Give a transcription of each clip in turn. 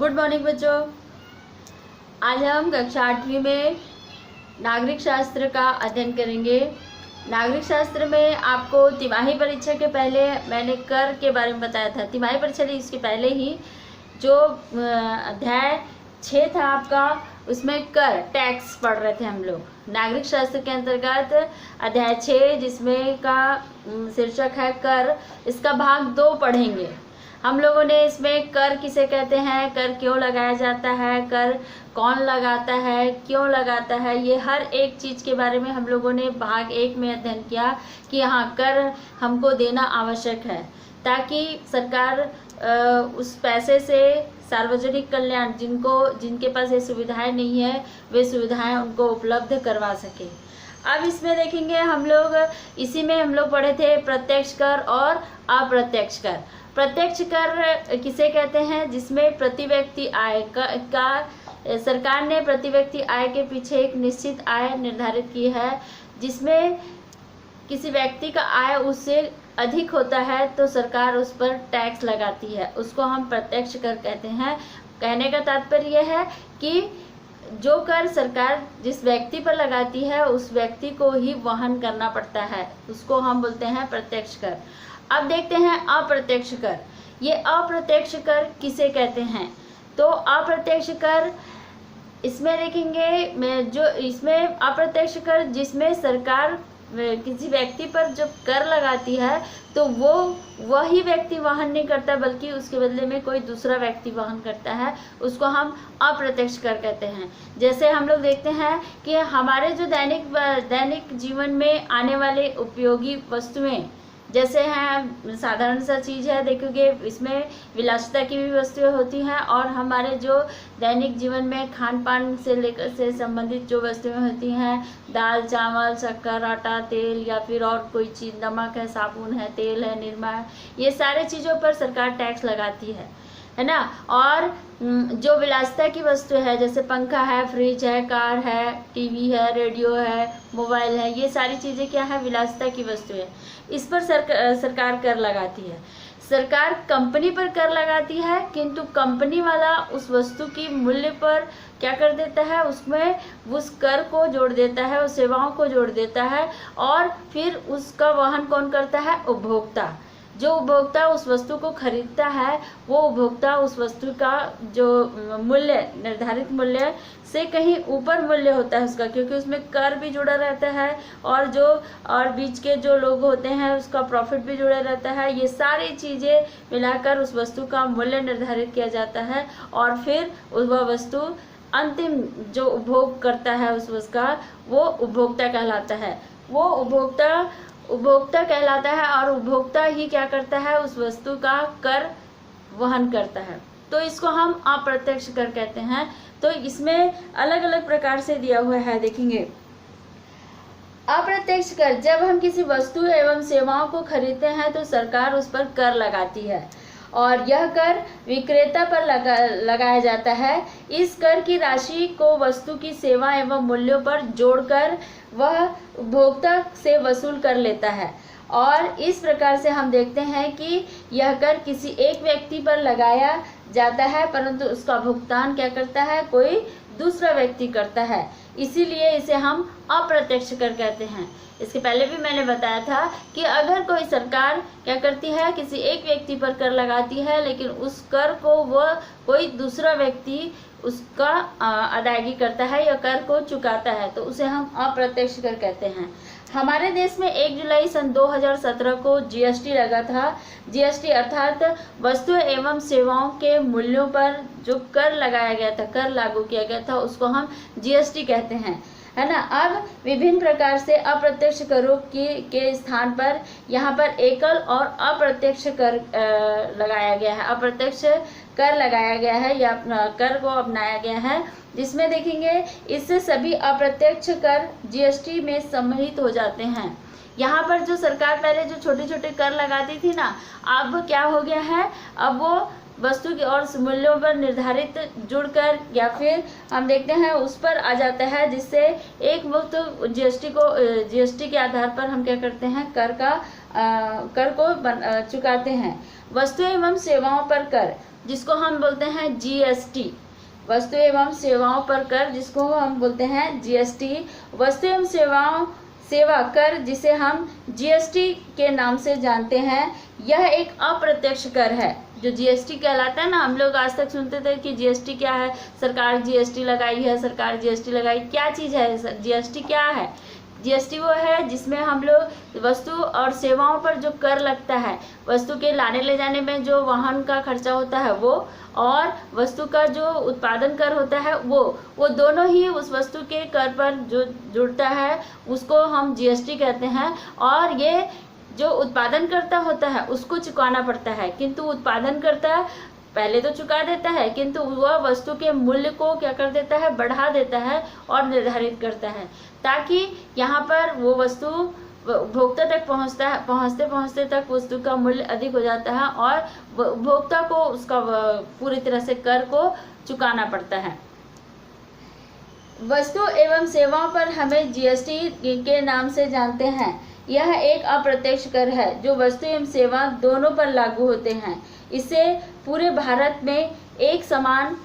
Good morning बच्चों। आज हम कक्षा 8वीं में नागरिक शास्त्र का अध्ययन करेंगे। नागरिक शास्त्र में आपको तिमाही परीक्षा के पहले मैंने कर के बारे में बताया था। तिमाही परीक्षा नहीं, इसके पहले ही जो अध्याय 6 था आपका, उसमें कर टैक्स पढ़ रहे थे हम लोग। नागरिक शास्त्र के अंतर्गत अध्याय 6 जिसमें का शीर्षक है कर, इसका भाग 2 पढ़ेंगे। हम लोगों ने इसमें कर किसे कहते हैं, कर क्यों लगाया जाता है, कर कौन लगाता है, क्यों लगाता है, ये हर एक चीज़ के बारे में हम लोगों ने भाग 1 में अध्ययन किया कि हाँ कर हमको देना आवश्यक है ताकि सरकार उस पैसे से सार्वजनिक कल्याण जिनके पास ये सुविधाएं नहीं है वे सुविधाएं उनको उपलब्ध करवा सके। अब इसमें देखेंगे हम लोग, इसी में हम लोग पढ़े थे प्रत्यक्ष कर और अप्रत्यक्ष कर। प्रत्यक्ष कर किसे कहते हैं, जिसमें प्रति व्यक्ति आय का सरकार ने प्रति व्यक्ति आय के पीछे एक निश्चित आय निर्धारित की है। जिसमें किसी व्यक्ति का आय उससे अधिक होता है तो सरकार उस पर टैक्स लगाती है, उसको हम प्रत्यक्ष कर कहते हैं। कहने का तात्पर्य यह है कि जो कर सरकार जिस व्यक्ति पर लगाती है उस व्यक्ति को ही वहन करना पड़ता है, उसको हम बोलते हैं प्रत्यक्ष कर। अब देखते हैं अप्रत्यक्ष कर। ये अप्रत्यक्ष कर किसे कहते हैं, तो अप्रत्यक्ष कर इसमें देखेंगे जो इसमें अप्रत्यक्ष कर जिसमें सरकार किसी व्यक्ति पर जब कर लगाती है तो वही व्यक्ति वहन नहीं करता बल्कि उसके बदले में कोई दूसरा व्यक्ति वहन करता है, उसको हम अप्रत्यक्ष कर कहते हैं। जैसे हम लोग देखते हैं कि हमारे जो दैनिक जीवन में आने वाले उपयोगी वस्तुएं जैसे हैं, साधारण सा चीज़ है, देखोगे इसमें विलासिता की भी वस्तुएं होती हैं और हमारे जो दैनिक जीवन में खान पान से लेकर से संबंधित जो वस्तुएं होती हैं, दाल चावल शक्कर आटा तेल या फिर और कोई चीज़, नमक है, साबुन है, तेल है, निरमा है, ये सारे चीज़ों पर सरकार टैक्स लगाती है ना। और जो विलासिता की वस्तु है जैसे पंखा है, फ्रिज है, कार है, टीवी है, रेडियो है, मोबाइल है, ये सारी चीज़ें क्या है, विलासिता की वस्तु है। इस पर सरकार कर लगाती है। सरकार कंपनी पर कर लगाती है किंतु कंपनी वाला उस वस्तु की मूल्य पर क्या कर देता है, उसमें उस कर को जोड़ देता है, उस सेवाओं को जोड़ देता है और फिर उसका वहन कौन करता है, उपभोक्ता। जो उपभोक्ता उस वस्तु को खरीदता है वो उपभोक्ता उस वस्तु का जो मूल्य निर्धारित मूल्य से कहीं ऊपर मूल्य होता है उसका, क्योंकि उसमें कर भी जुड़ा रहता है और बीच के जो लोग होते हैं उसका प्रॉफिट भी जुड़ा रहता है। ये सारी चीज़ें मिलाकर उस वस्तु का मूल्य निर्धारित किया जाता है और फिर वह वस्तु अंतिम जो उपभोग करता है उस वस्तु का वो उपभोक्ता कहलाता है। वो उपभोक्ता कहलाता है और उपभोक्ता ही क्या करता है, उस वस्तु का कर वहन करता है। तो इसको हम अप्रत्यक्ष कर कहते हैं। तो इसमें अलग अलग प्रकार से दिया हुआ है, देखेंगे। अप्रत्यक्ष कर, जब हम किसी वस्तु एवं सेवाओं को खरीदते हैं तो सरकार उस पर कर लगाती है और यह कर विक्रेता पर लगाया जाता है। इस कर की राशि को वस्तु की सेवा एवं मूल्यों पर जोड़कर वह उपभोक्ता से वसूल कर लेता है और इस प्रकार से हम देखते हैं कि यह कर किसी एक व्यक्ति पर लगाया जाता है परंतु उसका भुगतान क्या करता है, कोई दूसरा व्यक्ति करता है, इसीलिए इसे हम अप्रत्यक्ष कर कहते हैं। इसके पहले भी मैंने बताया था कि अगर कोई सरकार क्या करती है, किसी एक व्यक्ति पर कर लगाती है लेकिन उस कर को वह कोई दूसरा व्यक्ति उसका अदायगी करता है या कर को चुकाता है तो उसे हम अप्रत्यक्ष कर कहते हैं। हमारे देश में 1 जुलाई सन 2017 को जीएसटी लगा था। जीएसटी अर्थात वस्तु एवं सेवाओं के मूल्यों पर जो कर लगाया गया था, कर लागू किया गया था, उसको हम जीएसटी कहते हैं, है ना। अब विभिन्न प्रकार से अप्रत्यक्ष करों के स्थान पर यहाँ पर एकल और अप्रत्यक्ष कर लगाया गया है, अप्रत्यक्ष कर लगाया गया है या कर को अपनाया गया है, जिसमें देखेंगे इससे सभी अप्रत्यक्ष कर जीएसटी में सम्मिलित हो जाते हैं। यहाँ पर जो सरकार पहले जो छोटे छोटे कर लगाती थी ना, अब क्या हो गया है, अब वो वस्तु की और मूल्यों पर निर्धारित जुड़कर या फिर हम देखते हैं उस पर आ जाता है, जिससे एक मुक्त जीएसटी के आधार पर हम क्या करते हैं, कर का कर को चुकाते हैं। वस्तु एवं सेवाओं पर कर, जिसको हम बोलते हैं जीएसटी। वस्तु एवं सेवाओं पर कर, जिसको हम बोलते हैं जीएसटी। वस्तु एवं सेवा कर, जिसे हम जीएसटी के नाम से जानते हैं, यह एक अप्रत्यक्ष कर है। जो जीएसटी कहलाता है ना, हम लोग आज तक सुनते थे कि जीएसटी क्या है, सरकार जीएसटी लगाई है, सरकार जीएसटी लगाई। क्या चीज़ है जीएसटी? क्या है जीएसटी? वो है जिसमें हम लोग वस्तु और सेवाओं पर जो कर लगता है, वस्तु के लाने ले जाने में जो वाहन का खर्चा होता है वो, और वस्तु का जो उत्पादन कर होता है वो दोनों ही उस वस्तु के कर पर जो जुड़ता है उसको हम जीएसटी कहते हैं। और ये जो उत्पादन करता होता है उसको चुकाना पड़ता है, किंतु उत्पादन करता पहले तो चुका देता है, किंतु वह वस्तु के मूल्य को क्या कर देता है, बढ़ा देता है और निर्धारित करता है, ताकि यहाँ पर वो वस्तु उपभोक्ता तक पहुँचते तक वस्तु का मूल्य अधिक हो जाता है और उपभोक्ता को उसका पूरी तरह से कर को चुकाना पड़ता है। वस्तु एवं सेवाओं पर हमें जीएसटी के नाम से जानते हैं। यह एक अप्रत्यक्ष कर है जो वस्तु एवं सेवा दोनों पर लागू होते हैं। इससे पूरे भारत में एक समान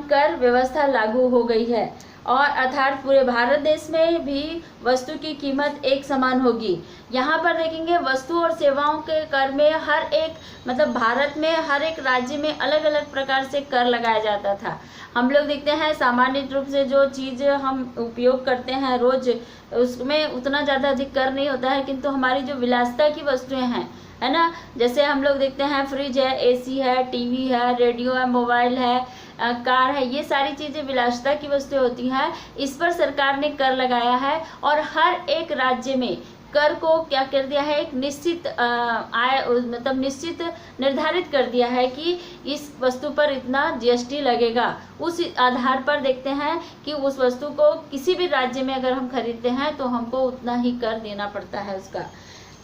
कर व्यवस्था लागू हो गई है, और अर्थात पूरे भारत देश में भी वस्तु की कीमत एक समान होगी। यहाँ पर देखेंगे वस्तु और सेवाओं के कर में हर एक मतलब भारत में हर एक राज्य में अलग अलग प्रकार से कर लगाया जाता था। हम लोग देखते हैं सामान्य रूप से जो चीज़ हम उपयोग करते हैं रोज, उसमें उतना ज़्यादा अधिक कर नहीं होता है, किंतु हमारी जो विलासिता की वस्तुएं हैं, है ना, जैसे हम लोग देखते हैं फ्रिज है, एसी है, टीवी है, रेडियो है, मोबाइल है, कार है, ये सारी चीज़ें विलासिता की वस्तुएं होती हैं। इस पर सरकार ने कर लगाया है और हर एक राज्य में कर को क्या कर दिया है, एक निश्चित आय मतलब निश्चित निर्धारित कर दिया है कि इस वस्तु पर इतना जीएसटी लगेगा। उस आधार पर देखते हैं कि उस वस्तु को किसी भी राज्य में अगर हम खरीदते हैं तो हमको उतना ही कर देना पड़ता है उसका।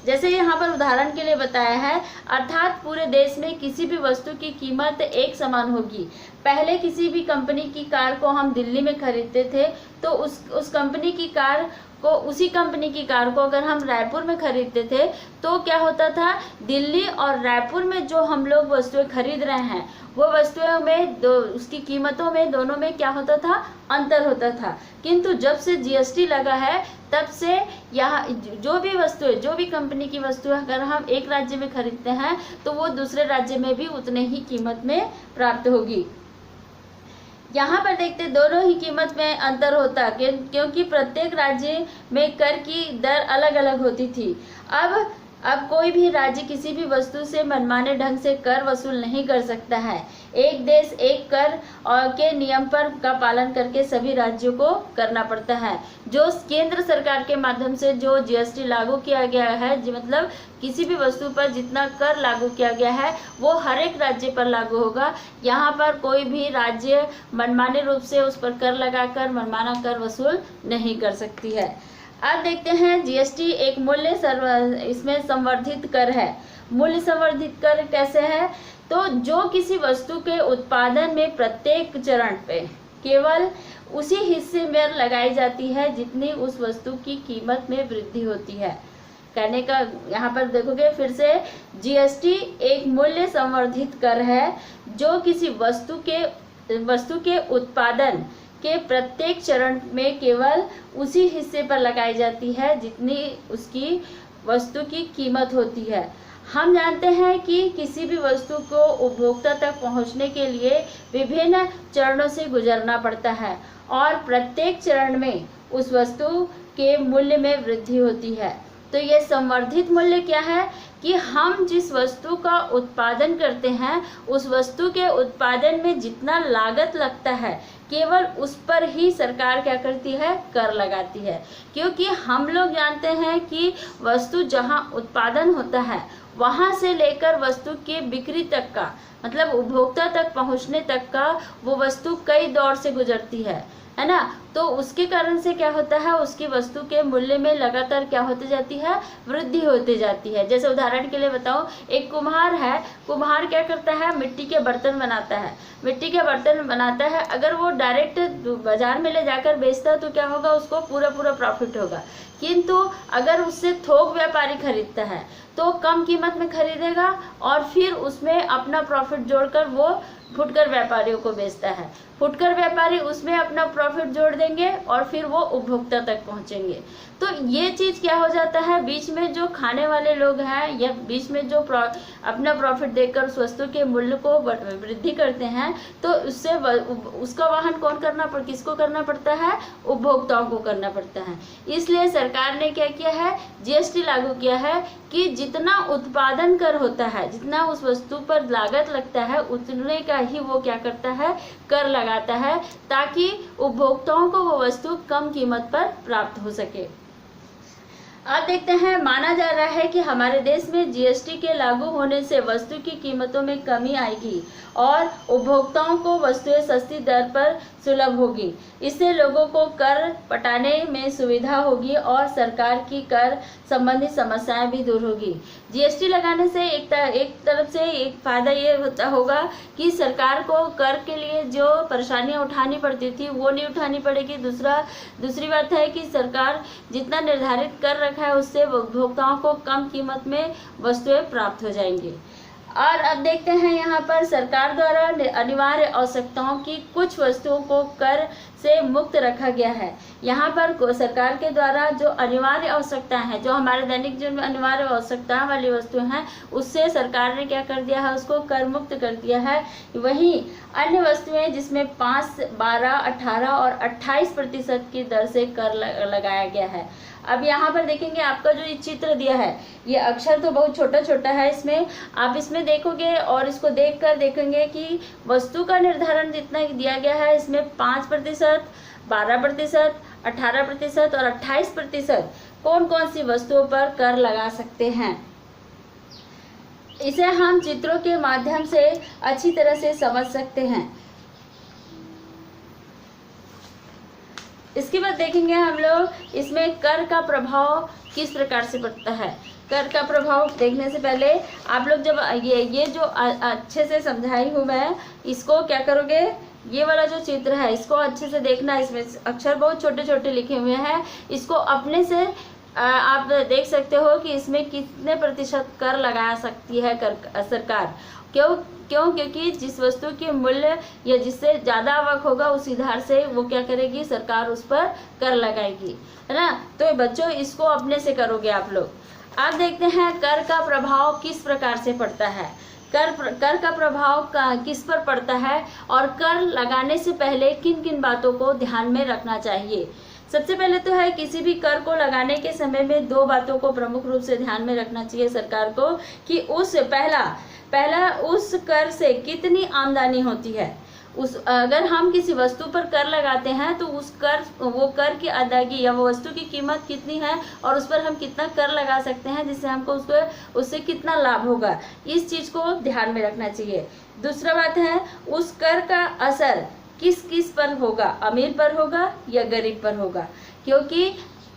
जैसे यहाँ पर उदाहरण के लिए बताया है, अर्थात पूरे देश में किसी भी वस्तु की कीमत एक समान होगी। पहले किसी भी कंपनी की कार को हम दिल्ली में खरीदते थे तो उस कंपनी की कार को उसी कंपनी की कार को अगर हम रायपुर में खरीदते थे तो क्या होता था, दिल्ली और रायपुर में जो हम लोग वस्तुएं खरीद रहे हैं वो वस्तुओं में उसकी कीमतों में दोनों में क्या होता था, अंतर होता था। किंतु जब से जीएसटी लगा है तब से यहाँ जो भी वस्तुएं, जो भी कंपनी की वस्तुएं अगर हम एक राज्य में खरीदते हैं तो वो दूसरे राज्य में भी उतने ही कीमत में प्राप्त होगी। यहाँ पर देखते दोनों ही कीमत में अंतर होता क्योंकि प्रत्येक राज्य में कर की दर अलग अलग होती थी। अब कोई भी राज्य किसी भी वस्तु से मनमाने ढंग से कर वसूल नहीं कर सकता है। एक देश एक कर और के नियम पर का पालन करके सभी राज्यों को करना पड़ता है। जो केंद्र सरकार के माध्यम से जो जीएसटी लागू किया गया है, मतलब किसी भी वस्तु पर जितना कर लागू किया गया है वो हर एक राज्य पर लागू होगा। यहाँ पर कोई भी राज्य मनमाने रूप से उस पर कर लगाकर मनमाना कर वसूल नहीं कर सकती है। अब देखते हैं जीएसटी एक इसमें संवर्धित कर है। मूल्य संवर्धित कर कैसे है, तो जो किसी वस्तु के उत्पादन में प्रत्येक चरण पे केवल उसी हिस्से में लगाई जाती है जितनी उस वस्तु की कीमत में वृद्धि होती है। कहने का यहाँ पर देखोगे फिर से, जीएसटी एक मूल्य संवर्धित कर है जो किसी वस्तु के उत्पादन के प्रत्येक चरण में केवल उसी हिस्से पर लगाई जाती है जितनी उसकी वस्तु की कीमत होती है। हम जानते हैं कि किसी भी वस्तु को उपभोक्ता तक पहुंचने के लिए विभिन्न चरणों से गुजरना पड़ता है और प्रत्येक चरण में उस वस्तु के मूल्य में वृद्धि होती है। तो ये संवर्धित मूल्य क्या है कि हम जिस वस्तु का उत्पादन करते हैं उस वस्तु के उत्पादन में जितना लागत लगता है केवल उस पर ही सरकार क्या करती है, कर लगाती है। क्योंकि हम लोग जानते हैं कि वस्तु जहां उत्पादन होता है वहां से लेकर वस्तु के बिक्री तक का मतलब उपभोक्ता तक पहुंचने तक का वो वस्तु कई दौर से गुजरती है ना। तो उसके कारण से क्या होता है, उसकी वस्तु के मूल्य में लगातार क्या होती जाती है, वृद्धि होती जाती है। जैसे उदाहरण के लिए बताओ, एक कुम्हार है, कुम्हार क्या करता है, मिट्टी के बर्तन बनाता है, मिट्टी के बर्तन बनाता है। अगर वो डायरेक्ट बाजार में ले जाकर बेचता है तो क्या होगा, उसको पूरा प्रॉफिट होगा। किंतु अगर उससे थोक व्यापारी खरीदता है तो कम कीमत में खरीदेगा और फिर उसमें अपना प्रॉफिट जोड़कर वो फुटकर व्यापारियों को बेचता है। फुटकर व्यापारी उसमें अपना प्रॉफिट जोड़ देंगे और फिर वो उपभोक्ता तक पहुंचेंगे। तो ये चीज़ क्या हो जाता है, बीच में जो खाने वाले लोग हैं या बीच में जो अपना प्रॉफिट देकर उस वस्तु के मूल्य को वृद्धि करते हैं, तो उससे उसका वहन किसको करना पड़ता है, उपभोक्ताओं को करना पड़ता है। इसलिए सरकार ने क्या किया है, जीएसटी लागू किया है कि जितना उत्पादन कर होता है, जितना उस वस्तु पर लागत लगता है, उतने का ही वो क्या करता है, कर लगाता है, ताकि उपभोक्ताओं को वो वस्तु कम कीमत पर प्राप्त हो सके। अब देखते हैं, माना जा रहा है कि हमारे देश में जीएसटी के लागू होने से वस्तु की कीमतों में कमी आएगी और उपभोक्ताओं को वस्तुएं सस्ती दर पर सुलभ होगी। इससे लोगों को कर पटाने में सुविधा होगी और सरकार की कर संबंधित समस्याएं भी दूर होगी। जीएसटी लगाने से एक तरफ से एक फायदा ये होगा कि सरकार को कर के लिए जो परेशानियां उठानी पड़ती थी वो नहीं उठानी पड़ेगी। दूसरी बात है कि सरकार जितना निर्धारित कर रखा है उससे उपभोक्ताओं को कम कीमत में वस्तुएं प्राप्त हो जाएंगी। और अब देखते हैं, यहाँ पर सरकार द्वारा अनिवार्य आवश्यकताओं की कुछ वस्तुओं को कर से मुक्त रखा गया है। यहाँ पर सरकार के द्वारा जो अनिवार्य आवश्यकताएं हैं, जो हमारे दैनिक जीवन में अनिवार्य आवश्यकताएं वाली वस्तुएं हैं, उससे सरकार ने क्या कर दिया है, उसको कर मुक्त कर दिया है। वहीं अन्य वस्तुएं जिसमें 5, 12, 18 और 28% की दर से कर लगाया गया है। अब यहाँ पर देखेंगे, आपका जो ये चित्र दिया है, ये अक्षर तो बहुत छोटा छोटा है, इसमें आप इसमें देखोगे और इसको देखकर देखेंगे कि वस्तु का निर्धारण जितना दिया गया है, इसमें 5%, 12%, 18% और 28% कौन कौन सी वस्तुओं पर कर लगा सकते हैं। इसे हम चित्रों के माध्यम से अच्छी तरह से समझ सकते हैं। इसके बाद देखेंगे हम लोग इसमें कर का प्रभाव किस प्रकार से पड़ता है। कर का प्रभाव देखने से पहले आप लोग जब ये जो अच्छे से समझाई हूँ मैं, इसको क्या करोगे, ये वाला जो चित्र है इसको अच्छे से देखना। इसमें अक्षर बहुत छोटे छोटे लिखे हुए हैं, इसको अपने से आप देख सकते हो कि इसमें कितने प्रतिशत कर लगा सकती है सरकार। क्योंकि जिस वस्तु के मूल्य या जिससे ज़्यादा आवक होगा उस आधार से वो क्या करेगी, सरकार उस पर कर लगाएगी, है ना। तो बच्चों, इसको अपने से करोगे आप लोग। अब देखते हैं कर का प्रभाव किस प्रकार से पड़ता है। कर का प्रभाव किस पर पड़ता है और कर लगाने से पहले किन किन बातों को ध्यान में रखना चाहिए। सबसे पहले तो है, किसी भी कर को लगाने के समय में 2 बातों को प्रमुख रूप से ध्यान में रखना चाहिए सरकार को कि पहला उस कर से कितनी आमदनी होती है। अगर हम किसी वस्तु पर कर लगाते हैं तो वो कर की अदायगी या वो वस्तु की कीमत कितनी है और उस पर हम कितना कर लगा सकते हैं, जिससे हमको उससे कितना लाभ होगा, इस चीज़ को ध्यान में रखना चाहिए। दूसरा बात है, उस कर का असर किस पर होगा, अमीर पर होगा या गरीब पर होगा। क्योंकि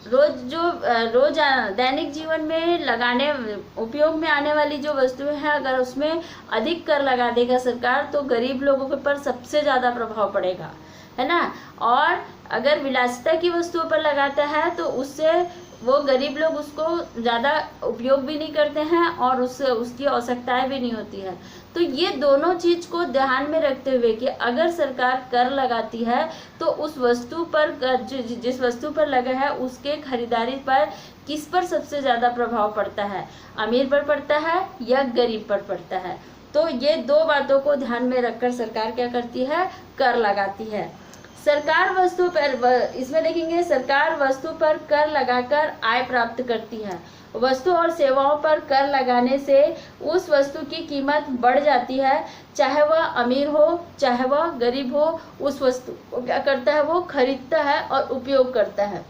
रोज दैनिक जीवन में उपयोग में आने वाली जो वस्तुएं हैं, अगर उसमें अधिक कर लगा देगा सरकार तो गरीब लोगों के पर सबसे ज़्यादा प्रभाव पड़ेगा, है ना। और अगर विलासिता की वस्तुओं पर लगाता है तो उससे वो गरीब लोग उसको ज़्यादा उपयोग भी नहीं करते हैं और उसकी आवश्यकताएं भी नहीं होती है। तो ये दोनों चीज़ को ध्यान में रखते हुए कि अगर सरकार कर लगाती है तो उस वस्तु पर जिस वस्तु पर लगा है उसके खरीदारी पर किस पर सबसे ज़्यादा प्रभाव पड़ता है, अमीर पर पड़ता है या गरीब पर पड़ता है। तो ये 2 बातों को ध्यान में रखकर सरकार क्या करती है, कर लगाती है। सरकार वस्तु पर, इसमें देखेंगे, सरकार वस्तु पर कर लगाकर आय प्राप्त करती है। वस्तु और सेवाओं पर कर लगाने से उस वस्तु की कीमत बढ़ जाती है, चाहे वह अमीर हो चाहे वह गरीब हो, उस वस्तु को क्या करता है, वो खरीदता है और उपयोग करता है।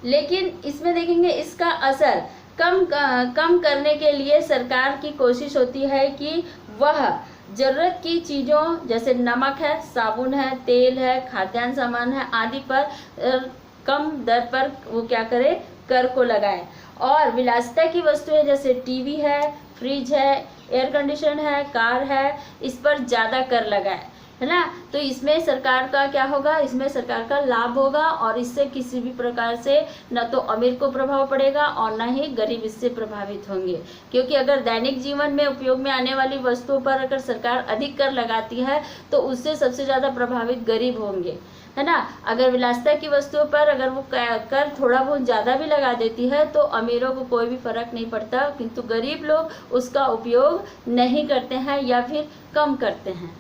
लेकिन इसमें देखेंगे इसका असर कम करने के लिए सरकार की कोशिश होती है कि वह ज़रूरत की चीज़ों जैसे नमक है, साबुन है, तेल है, खाद्यान्न सामान है आदि पर कम दर पर वो क्या करे, कर को लगाए। और विलासिता की वस्तुएं जैसे टीवी है, फ्रिज है, एयर कंडीशन है, कार है, इस पर ज़्यादा कर लगाए, है ना। तो इसमें सरकार का क्या होगा, इसमें सरकार का लाभ होगा और इससे किसी भी प्रकार से न तो अमीर को प्रभाव पड़ेगा और न ही गरीब इससे प्रभावित होंगे। क्योंकि अगर दैनिक जीवन में उपयोग में आने वाली वस्तुओं पर अगर सरकार अधिक कर लगाती है तो उससे सबसे ज़्यादा प्रभावित गरीब होंगे, है ना। अगर विलासिता की वस्तुओं पर अगर वो कर थोड़ा बहुत ज़्यादा भी लगा देती है तो अमीरों को कोई भी फर्क नहीं पड़ता, किंतु गरीब लोग उसका उपयोग नहीं करते हैं या फिर कम करते हैं।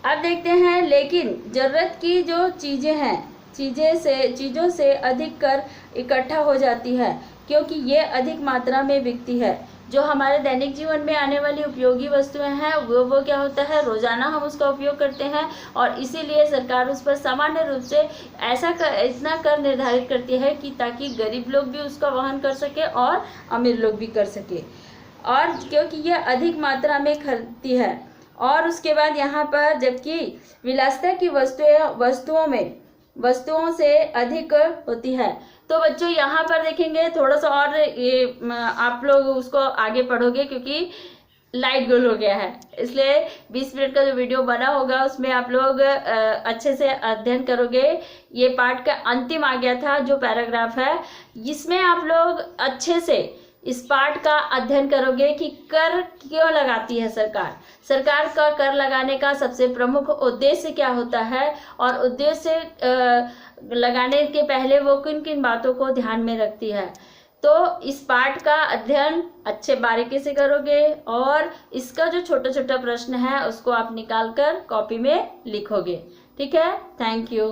अब देखते हैं, लेकिन ज़रूरत की जो चीज़ें हैं, चीज़ों से अधिक कर इकट्ठा हो जाती है क्योंकि ये अधिक मात्रा में बिकती है। जो हमारे दैनिक जीवन में आने वाली उपयोगी वस्तुएं हैं वो क्या होता है, रोज़ाना हम उसका उपयोग करते हैं और इसीलिए सरकार उस पर सामान्य रूप से इतना कर निर्धारित करती है कि ताकि गरीब लोग भी उसका वहन कर सके और अमीर लोग भी कर सके, और क्योंकि यह अधिक मात्रा में खरीदती है। और उसके बाद यहाँ पर जबकि विलासिता की वस्तुओं से अधिक होती है। तो बच्चों यहाँ पर देखेंगे थोड़ा सा और ये आप लोग उसको आगे पढ़ोगे क्योंकि लाइट गोल हो गया है, इसलिए 20 मिनट का जो वीडियो बना होगा उसमें आप लोग अच्छे से अध्ययन करोगे। ये पार्ट का अंतिम आ गया था जो पैराग्राफ है, जिसमें आप लोग अच्छे से इस पार्ट का अध्ययन करोगे कि कर क्यों लगाती है सरकार का कर लगाने का सबसे प्रमुख उद्देश्य क्या होता है और उद्देश्य लगाने के पहले वो किन किन बातों को ध्यान में रखती है। तो इस पार्ट का अध्ययन अच्छे बारीकी से करोगे और इसका जो छोटा छोटा प्रश्न है उसको आप निकाल कर कॉपी में लिखोगे। ठीक है, थैंक यू।